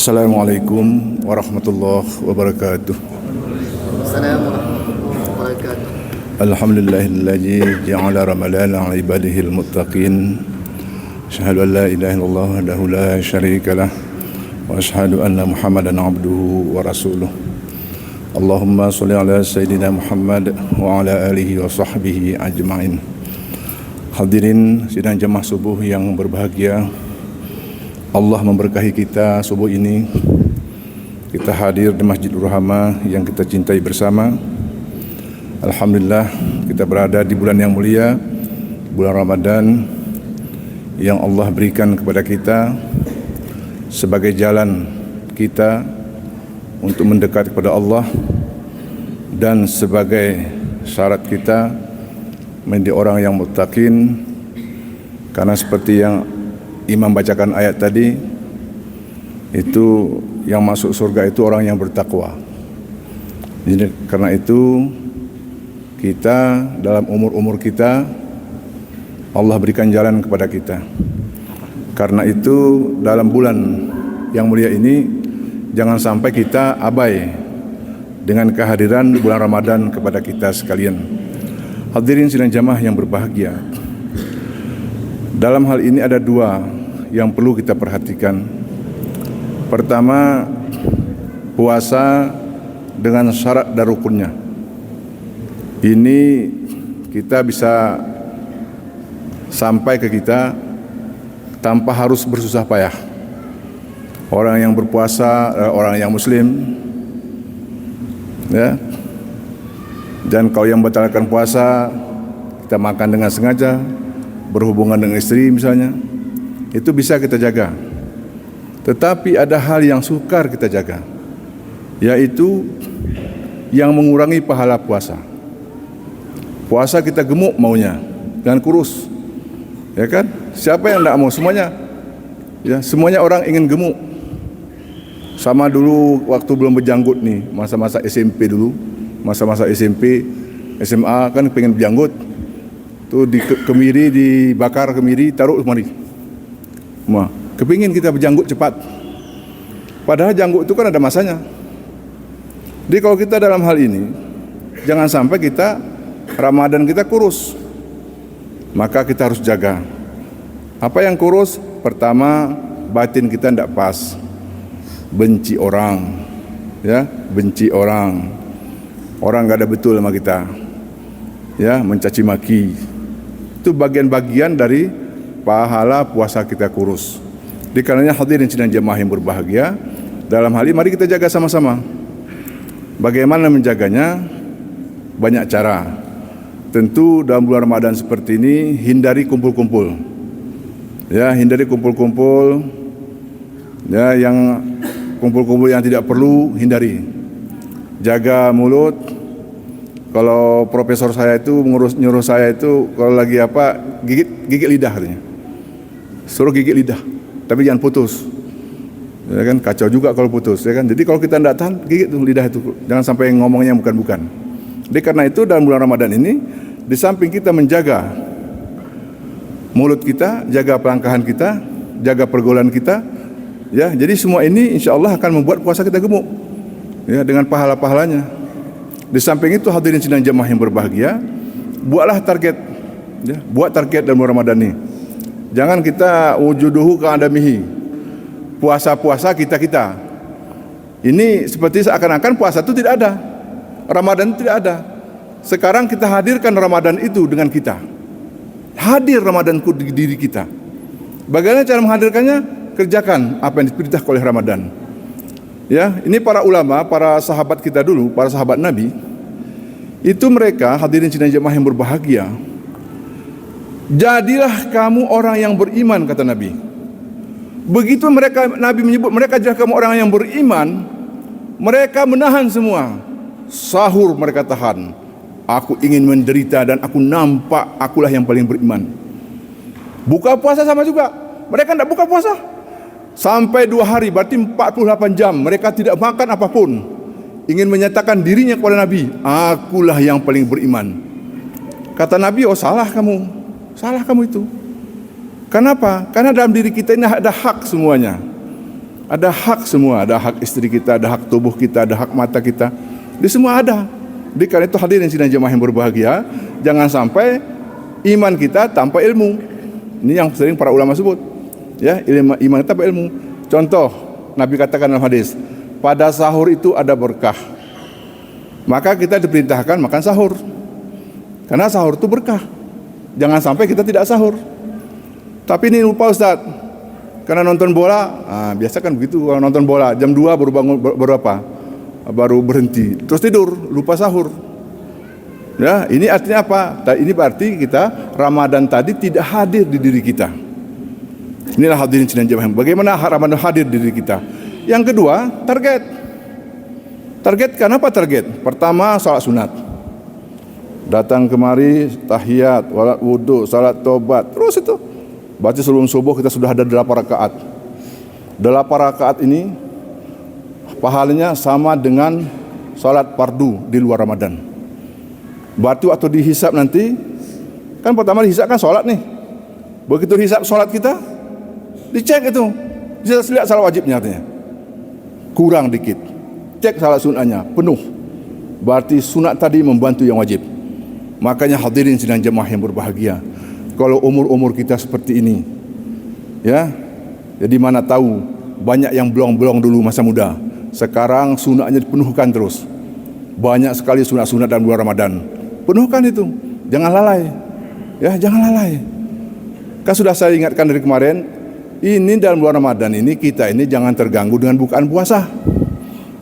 Assalamualaikum warahmatullahi wabarakatuh. Assalamualaikum warahmatullahi wabarakatuh. Alhamdulillahilladzi ja'ala ramadana 'ala ibadihil muttaqin. Asyhadu an la ilaha illallah wahdahu la syarika lah wa asyhadu anna Muhammadan 'abduhu wa rasuluh. Allahumma shalli ala sayyidina Muhammad wa ala alihi wa sahbihi ajma'in. Hadirin sidang jemaah subuh yang berbahagia, Allah memberkahi kita subuh ini. Kita hadir di Masjidul Rahmah yang kita cintai bersama. Alhamdulillah, kita berada di bulan yang mulia, bulan Ramadan, yang Allah berikan kepada kita sebagai jalan kita untuk mendekat kepada Allah dan sebagai syarat kita menjadi orang yang muttaqin. Karena seperti yang Imam bacakan ayat tadi, itu yang masuk surga itu orang yang bertakwa. Jadi karena itu kita dalam umur-umur kita Allah berikan jalan kepada kita. Karena itu dalam bulan yang mulia ini jangan sampai kita abai dengan kehadiran bulan Ramadan kepada kita sekalian. Hadirin sidang jamaah yang berbahagia, dalam hal ini ada dua yang perlu kita perhatikan. Pertama, puasa dengan syarat dan rukunnya. Ini kita bisa sampai ke kita tanpa harus bersusah payah. Orang yang berpuasa orang yang muslim, ya. Dan kalau yang membatalkan puasa, kita makan dengan sengaja, berhubungan dengan istri misalnya, itu bisa kita jaga. Tetapi ada hal yang sukar kita jaga, yaitu yang mengurangi pahala puasa. Puasa kita gemuk maunya dan kurus, ya kan? Siapa yang tidak mau? Semuanya, ya, semuanya orang ingin gemuk. Sama dulu waktu belum berjanggut nih, masa-masa SMP dulu, masa-masa SMP, SMA kan pengen berjanggut. Tuh di kemiri, dibakar kemiri, taruh kemari. Kepingin kita berjanggut cepat. Padahal janggut itu kan ada masanya. Jadi kalau kita dalam hal ini, jangan sampai kita Ramadan kita kurus. Maka kita harus jaga. Apa yang kurus? Pertama, batin kita tidak pas. Benci orang, ya, benci orang. Orang gak ada betul sama kita, ya, mencaci maki. Itu bagian-bagian dari pahala puasa kita kurus. Dikarenanya hadirin sidang jemaah yang berbahagia, dalam hal ini mari kita jaga sama-sama. Bagaimana menjaganya? Banyak cara. Tentu dalam bulan Ramadan seperti ini hindari kumpul-kumpul. Ya, hindari kumpul-kumpul. Ya, yang kumpul-kumpul yang tidak perlu hindari. Jaga mulut. Kalau profesor saya itu nyuruh saya itu kalau lagi apa, gigit lidah katanya. Suruh gigit lidah, tapi jangan putus. Ya kan, kacau juga kalau putus, ya kan. Jadi kalau kita tidak tahan, gigit tuh lidah itu. Jangan sampai ngomongnya bukan-bukan. Jadi karena itu dalam bulan Ramadan ini, di samping kita menjaga mulut kita, jaga pelangkahan kita, jaga pergaulan kita, ya. Jadi semua ini insya Allah akan membuat puasa kita gemuk, ya, dengan pahala-pahalanya. Di samping itu hadirin sidang jemaah yang berbahagia, buatlah target, ya, buat target dalam bulan Ramadan ini. Jangan kita wujuduhu ka'adamihi, puasa-puasa kita. Ini seperti seakan-akan puasa itu tidak ada, Ramadan itu tidak ada. Sekarang kita hadirkan Ramadan itu dengan kita. Hadir Ramadanku di diri kita. Bagaimana cara menghadirkannya? Kerjakan apa yang diperintahkan oleh Ramadan. Ya, ini para ulama, para sahabat kita dulu, para sahabat Nabi, itu mereka hadirin sidang jemaah yang berbahagia. Jadilah kamu orang yang beriman, kata Nabi. Begitu Nabi menyebut mereka jadilah kamu orang yang beriman, mereka menahan semua. Sahur mereka tahan. Aku ingin menderita dan aku nampak akulah yang paling beriman. Buka puasa sama juga. Mereka tidak buka puasa sampai 2 hari, berarti 48 jam mereka tidak makan apapun. Ingin menyatakan dirinya kepada Nabi, akulah yang paling beriman. Kata Nabi, oh salah kamu itu. Kenapa? Karena dalam diri kita ini ada hak semuanya. Ada hak semua, ada hak istri kita, ada hak tubuh kita, ada hak mata kita. Di semua ada. Jadi karena itu hadirin sidang jemaah yang berbahagia, jangan sampai iman kita tanpa ilmu. Ini yang sering para ulama sebut. Ya, iman tanpa ilmu. Contoh, Nabi katakan dalam hadis, pada sahur itu ada berkah. Maka kita diperintahkan makan sahur. Karena sahur itu berkah. Jangan sampai kita tidak sahur. Tapi ini lupa Ustaz. Karena nonton bola, biasa kan begitu, kalau nonton bola jam 2 baru bangun, baru berhenti, terus tidur, lupa sahur. Ya, ini artinya apa? Ini berarti kita Ramadan tadi tidak hadir di diri kita. Inilah hadirin sidang jemaah. Bagaimana Ramadan hadir di diri kita? Yang kedua, target. Target kenapa target? Pertama, salat sunat. Datang kemari, tahiyat, walat wudu, salat tobat, terus itu. Baca sebelum subuh kita sudah ada 8 rakaat. 8 rakaat ini pahalanya sama dengan salat fardu di luar Ramadan. Batu atau dihisap nanti, kan pertama dihisap kan salat nih. Begitu hisap salat kita, dicek itu. Bisa lihat salat wajibnya artinya. Kurang dikit. Cek salat sunatnya, penuh. Berarti sunat tadi membantu yang wajib. Makanya hadirin sidang jemaah yang berbahagia, kalau umur-umur kita seperti ini, ya, jadi mana tahu banyak yang belong-belong dulu masa muda. Sekarang sunatnya dipenuhkan terus. Banyak sekali sunat-sunat dalam bulan Ramadan. Penuhkan itu, jangan lalai. Ya, jangan lalai. Kan sudah saya ingatkan dari kemarin, ini dalam bulan Ramadan ini kita ini jangan terganggu dengan bukaan puasa.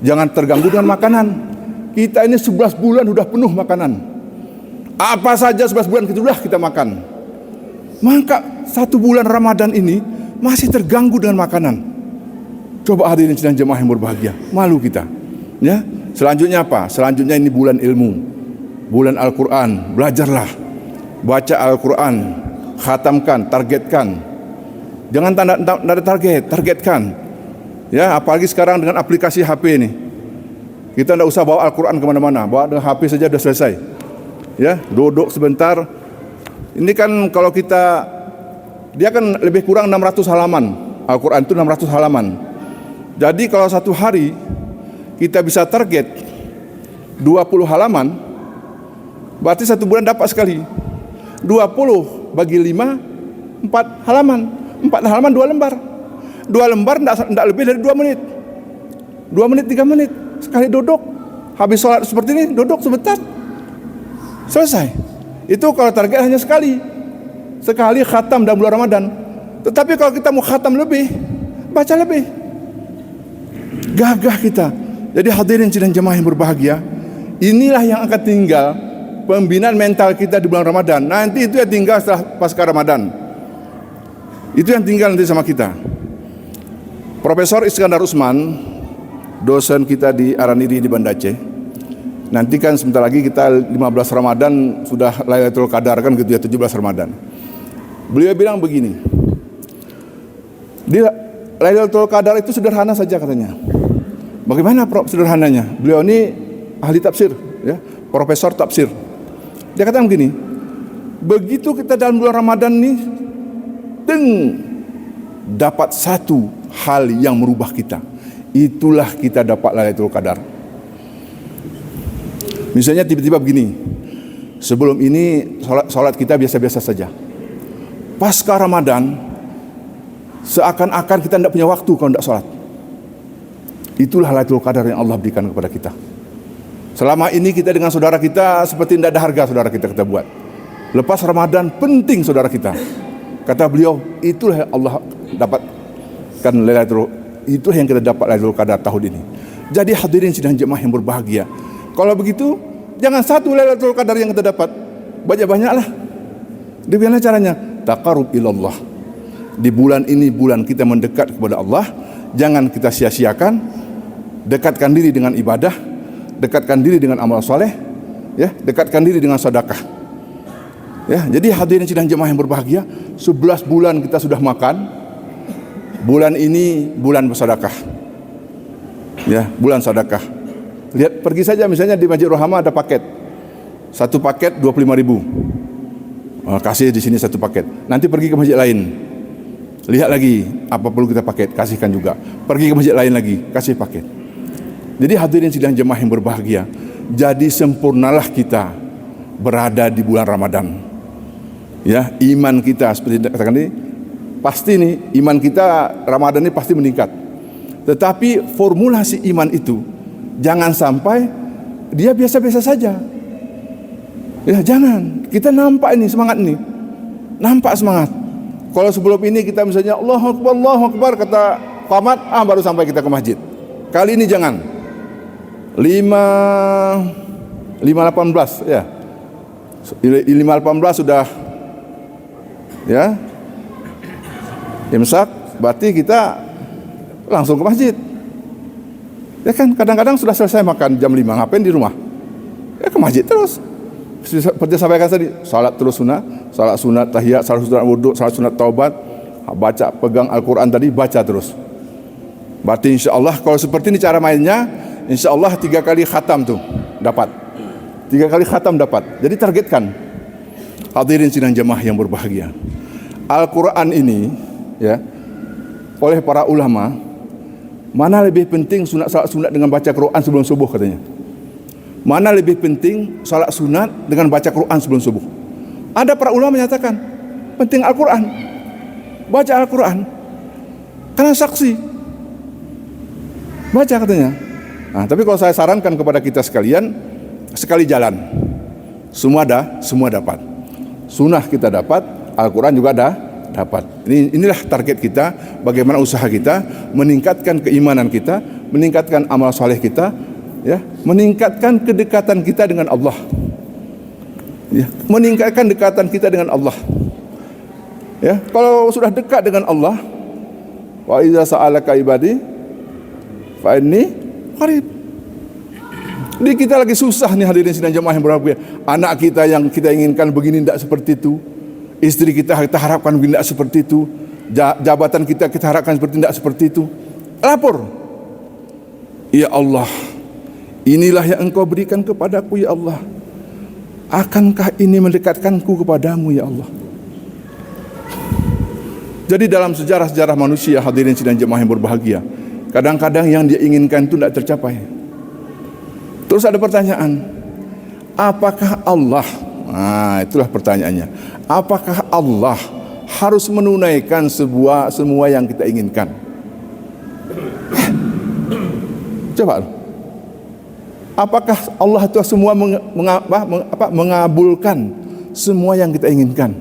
Jangan terganggu dengan makanan. Kita ini 11 bulan sudah penuh makanan. Apa saja 11 bulan sudah kita makan. Maka 1 bulan Ramadan ini masih terganggu dengan makanan. Coba hadirin sidang jemaah yang berbahagia, malu kita. Ya, selanjutnya apa? Selanjutnya ini bulan ilmu, bulan Al-Quran. Belajarlah, baca Al-Quran, khatamkan, targetkan. Jangan tanda target, targetkan. Ya, apalagi sekarang dengan aplikasi HP ini, kita tidak usah bawa Al-Quran kemana-mana, bawa dengan HP saja sudah selesai. Ya, duduk sebentar. Ini kan kalau kita, dia kan lebih kurang 600 halaman. Al-Quran itu 600 halaman. Jadi kalau satu hari kita bisa target 20 halaman, berarti 1 bulan dapat sekali. 20 bagi 5, 4 halaman. 4 halaman 2 lembar. 2 lembar tidak lebih dari 2 menit. 2 menit, 3 menit. Sekali duduk. Habis sholat seperti ini, duduk sebentar. Selesai. Itu kalau target hanya sekali khatam dalam bulan Ramadan. Tetapi kalau kita mau khatam lebih, baca lebih, gagah kita. Jadi hadirin sidang jemaah yang berbahagia, inilah yang akan tinggal pembinaan mental kita di bulan Ramadan. Nanti itu yang tinggal setelah pasca Ramadan. Itu yang tinggal nanti sama kita. Profesor Iskandar Usman, dosen kita di Araniri di Banda Aceh. Nanti kan sebentar lagi kita 15 Ramadan sudah Lailatul Qadar kan gitu ya, 17 Ramadan. Beliau bilang begini, di Lailatul Qadar itu sederhana saja katanya. Bagaimana sederhananya? Beliau ini ahli tafsir, ya, profesor tafsir. Dia katakan begini, begitu kita dalam bulan Ramadan nih, dapat satu hal yang merubah kita. Itulah kita dapat Lailatul Qadar. Misalnya tiba-tiba begini, sebelum ini sholat kita biasa-biasa saja. Pasca Ramadan, seakan-akan kita tidak punya waktu kalau tidak sholat. Itulah Lailatul Qadar yang Allah berikan kepada kita. Selama ini kita dengan saudara kita seperti tidak ada harga saudara kita buat. Lepas Ramadan penting saudara kita. Kata beliau, itulah yang Allah dapatkan Lailatul, itulah yang kita dapat Lailatul Qadar tahun ini. Jadi hadirin sidang jemaah yang berbahagia, kalau begitu, jangan satu Lailatul Qadar yang kita dapat, banyak-banyaklah. Bagaimana caranya? Taqarrub ilallah. Di bulan ini bulan kita mendekat kepada Allah. Jangan kita sia-siakan. Dekatkan diri dengan ibadah, dekatkan diri dengan amal soleh, ya, dekatkan diri dengan sedekah. Ya, jadi hadirin sidang jemaah yang berbahagia, 11 bulan kita sudah makan. Bulan ini bulan bersedekah. Ya, bulan sedekah. Lihat, pergi saja misalnya di Masjid Rohama ada paket. Satu paket 25.000. Kasih di sini satu paket. Nanti pergi ke masjid lain. Lihat lagi apa perlu kita paket, kasihkan juga. Pergi ke masjid lain lagi, kasih paket. Jadi hadirin sidang jemaah yang berbahagia, jadi sempurnalah kita berada di bulan Ramadan. Ya, iman kita seperti katakan ini pasti nih, iman kita Ramadan ini pasti meningkat. Tetapi formulasi iman itu jangan sampai dia biasa-biasa saja. Ya, jangan. Kita nampak ini semangat ini. Nampak semangat. Kalau sebelum ini kita misalnya Allahu Akbar kata qamat, baru sampai kita ke masjid. Kali ini jangan. 5.18 ya. 5.18 sudah ya. Imsak, berarti kita langsung ke masjid. Ya kan, kadang-kadang sudah selesai makan jam 5, ngapain di rumah? Ya ke masjid terus. Seperti sampaikan tadi, salat terus salat sunat tahiyat, salat sunat wudhu, salat sunat taubat, baca pegang Al-Quran tadi, baca terus. Berarti insya Allah kalau seperti ini cara mainnya, insya Allah 3 kali khatam tuh dapat. 3 kali khatam dapat. Jadi targetkan. Hadirin sidang jemaah yang berbahagia, Al-Quran ini ya oleh para ulama, mana lebih penting salat sunat dengan baca Quran sebelum subuh katanya. Mana lebih penting salat sunat dengan baca Quran sebelum subuh? Ada para ulama menyatakan penting Al-Quran, baca Al-Quran, karena saksi baca katanya. Nah, tapi kalau saya sarankan kepada kita sekalian, sekali jalan, semua dapat. Sunnah kita dapat, Al-Quran juga dapat. Inilah target kita, bagaimana usaha kita meningkatkan keimanan kita, meningkatkan amal soleh kita, ya, meningkatkan kedekatan kita dengan Allah, ya, meningkatkan dekatan kita dengan Allah. Ya, kalau sudah dekat dengan Allah, wa idza sa'alaka ibadi fa inni qarib. Jadi kita lagi susah nih hadirin sidang jemaah yang berbahagia. Anak kita yang kita inginkan begini tidak seperti itu. Istri kita harapkan begini tidak seperti itu. Jabatan kita harapkan tidak seperti itu. Lapor. Ya Allah, inilah yang Engkau berikan kepadaku ya Allah. Akankah ini mendekatkanku kepadamu ya Allah? Jadi dalam sejarah-sejarah manusia hadirin sidang jemaah yang berbahagia, kadang-kadang yang dia inginkan itu tidak tercapai. Terus ada pertanyaan, apakah Allah, nah itulah pertanyaannya, apakah Allah harus menunaikan semua yang kita inginkan? Coba, apakah Allah itu semua mengabulkan semua yang kita inginkan?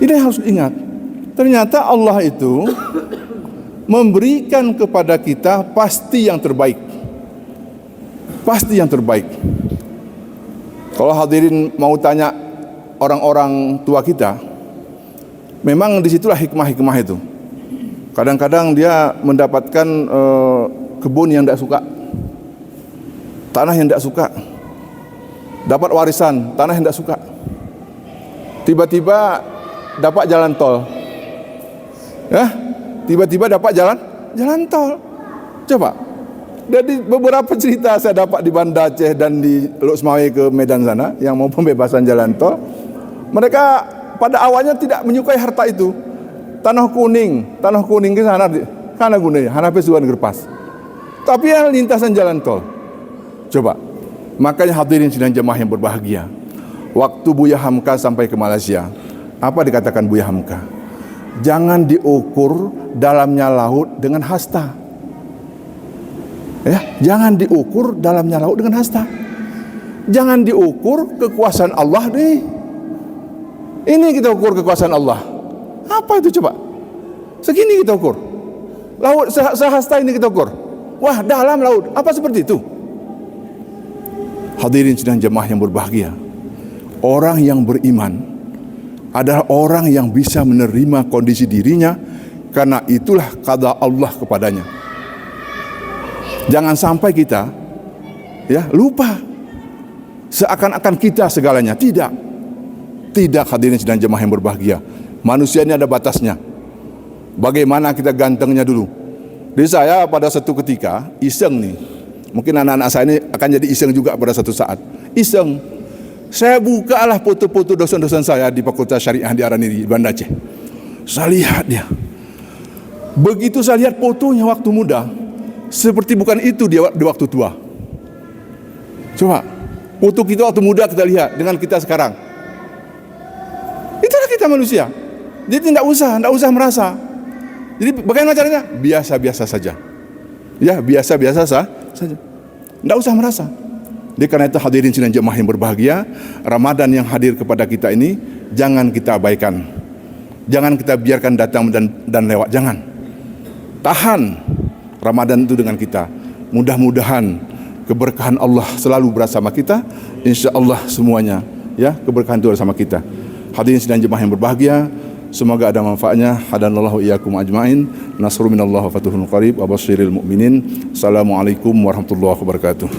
Ini harus ingat. Ternyata Allah itu memberikan kepada kita pasti yang terbaik. Pasti yang terbaik. Kalau hadirin mau tanya orang-orang tua kita, memang disitulah hikmah-hikmah itu. Kadang-kadang dia mendapatkan kebun yang tidak suka, tanah yang tidak suka, dapat warisan tanah yang tidak suka, tiba-tiba dapat jalan tol, ya, tiba-tiba dapat jalan tol. Coba, dari beberapa cerita saya dapat di Banda Aceh dan di Lok Semawe ke Medan sana yang mau pembebasan jalan tol, mereka pada awalnya tidak menyukai harta itu. Tanah kuning ke sana, karena gunanya hanape suan gerpas. Tapi yang lintasan jalan tol. Coba, makanya hadirin sidang jemaah yang berbahagia, waktu Buya Hamka sampai ke Malaysia, apa dikatakan Buya Hamka? Jangan diukur dalamnya laut dengan hasta. Ya, jangan diukur dalamnya laut dengan hasta. Jangan diukur kekuasaan Allah deh. Ini kita ukur kekuasaan Allah. Apa itu coba? Segini kita ukur. Laut sehasta ini kita ukur. Wah, dalam laut. Apa seperti itu? Hadirin sidang jemaah yang berbahagia, orang yang beriman adalah orang yang bisa menerima kondisi dirinya, karena itulah qada Allah kepadanya. Jangan sampai kita ya lupa seakan-akan kita segalanya. Tidak hadirin sidang jemaah yang berbahagia. Manusia ini ada batasnya. Bagaimana kita gantengnya dulu. Jadi saya pada satu ketika iseng nih, mungkin anak-anak saya ini akan jadi iseng juga pada satu saat. Iseng, saya bukalah foto-foto dosen-dosen saya di Fakultas Syariah di Arani di Banda Aceh. Saya lihat dia. Begitu saya lihat fotonya waktu muda, seperti bukan itu dia di waktu tua. Coba, foto kita waktu muda kita lihat dengan kita sekarang. Itulah kita manusia. Jadi tidak usah merasa. Jadi bagaimana caranya? Biasa-biasa saja. Ya, biasa-biasa saja. Tidak usah merasa. Jadi karena itu hadirin sidang jemaah yang berbahagia, Ramadan yang hadir kepada kita ini jangan kita abaikan. Jangan kita biarkan datang dan lewat, jangan. Tahan Ramadan itu dengan kita. Mudah-mudahan keberkahan Allah selalu bersama kita. Insya Allah semuanya, ya, keberkahan itu bersama kita. Hadirin sidang jemaah yang berbahagia, semoga ada manfaatnya. Hadanallahu iyyakum ajmain. Nasrun minallah wa fatuhun qarib wa basyiril mu'minin. Assalamualaikum warahmatullahi wabarakatuh.